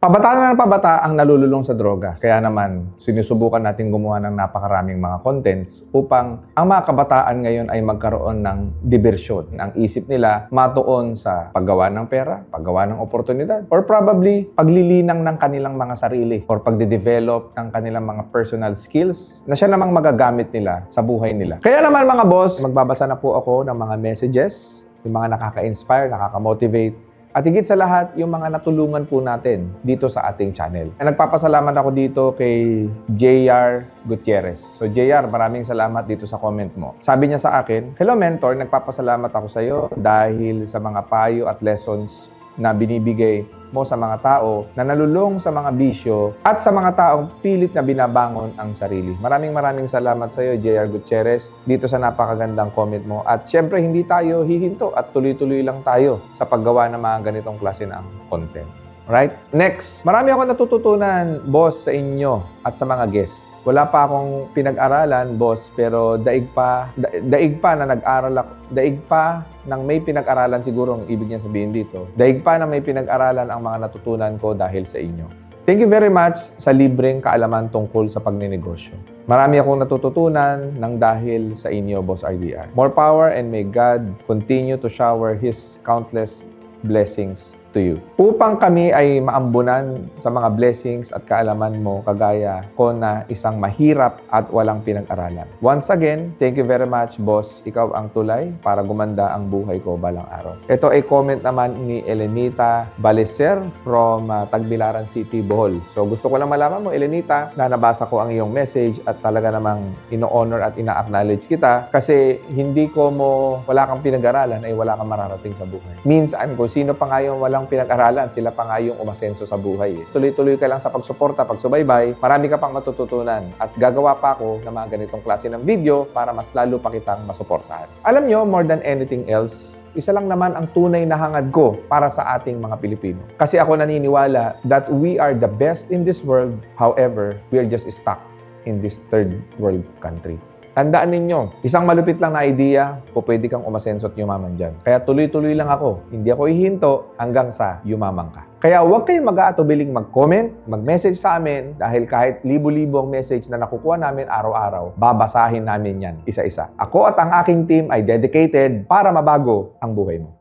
Pabata na ng pabata ang nalululong sa droga. Kaya naman, sinusubukan natin gumawa ng napakaraming mga contents upang ang mga kabataan ngayon ay magkaroon ng diversyon. Ang isip nila matuon sa paggawa ng pera, paggawa ng oportunidad, or probably paglilinang ng kanilang mga sarili or pagde-develop ng kanilang mga personal skills na siya namang magagamit nila sa buhay nila. Kaya naman mga boss, magbabasa na po ako ng mga messages, yung mga nakaka-inspire, nakaka-motivate, at higit sa lahat, yung mga natulungan po natin dito sa ating channel. Nagpapasalamat ako dito kay JR Gutierrez. So JR, maraming salamat dito sa comment mo. Sabi niya sa akin, "Hello mentor, nagpapasalamat ako sa iyo dahil sa mga payo at lessons na binibigay mo sa mga tao na nalulong sa mga bisyo at sa mga taong pilit na binabangon ang sarili." Maraming salamat sa iyo, JR Gutierrez, dito sa napakagandang comment mo. At syempre, hindi tayo hihinto at tuloy-tuloy lang tayo sa paggawa ng mga ganitong klase ng content. Right? Next, marami ako natututunan, boss, sa inyo at sa mga guests. Wala pa akong pinag-aralan, boss, pero daig pa na nag-aral ako. Daig pa nang may pinag-aralan siguro ang ibig niya sabihin dito. Daig pa na may pinag-aralan ang mga natutunan ko dahil sa inyo. Thank you very much sa libreng kaalaman tungkol sa pagninegosyo. Marami akong natututunan ng dahil sa inyo, Boss RDR. More power and may God continue to shower His countless blessings to you. Upang kami ay maambunan sa mga blessings at kaalaman mo kagaya ko na isang mahirap at walang pinag-aralan. Once again, thank you very much, boss. Ikaw ang tulay para gumanda ang buhay ko balang araw. Ito ay comment naman ni Elenita Baleser from Tagbilaran City, Bohol. So gusto ko lang malaman mo, Elenita, na nabasa ko ang iyong message at talaga namang ino-honor at ina-acknowledge kita kasi hindi ko mo wala kang pinag-aralan ay wala kang mararating sa buhay. Minsan, kung sino pa nga yung walang pinag-aralan, sila pa nga yung umasenso sa buhay. Tuloy-tuloy ka lang sa pagsuporta, pagsubaybay, marami ka pang matututunan. At gagawa pa ako ng mga ganitong klase ng video para mas lalo pa kitang masuportahan. Alam nyo, more than anything else, isa lang naman ang tunay na hangad ko para sa ating mga Pilipino. Kasi ako naniniwala that we are the best in this world, however, we are just stuck in this third world country. Tandaan ninyo, isang malupit lang na idea, pwede kang umasenso at yumaman dyan. Kaya tuloy-tuloy lang ako. Hindi ako ihinto hanggang sa yumaman ka. Kaya huwag kayong mag-aatubiling mag-comment, mag-message sa amin dahil kahit libo-libo ang message na nakukuha namin araw-araw, babasahin namin yan isa-isa. Ako at ang aking team ay dedicated para mabago ang buhay mo.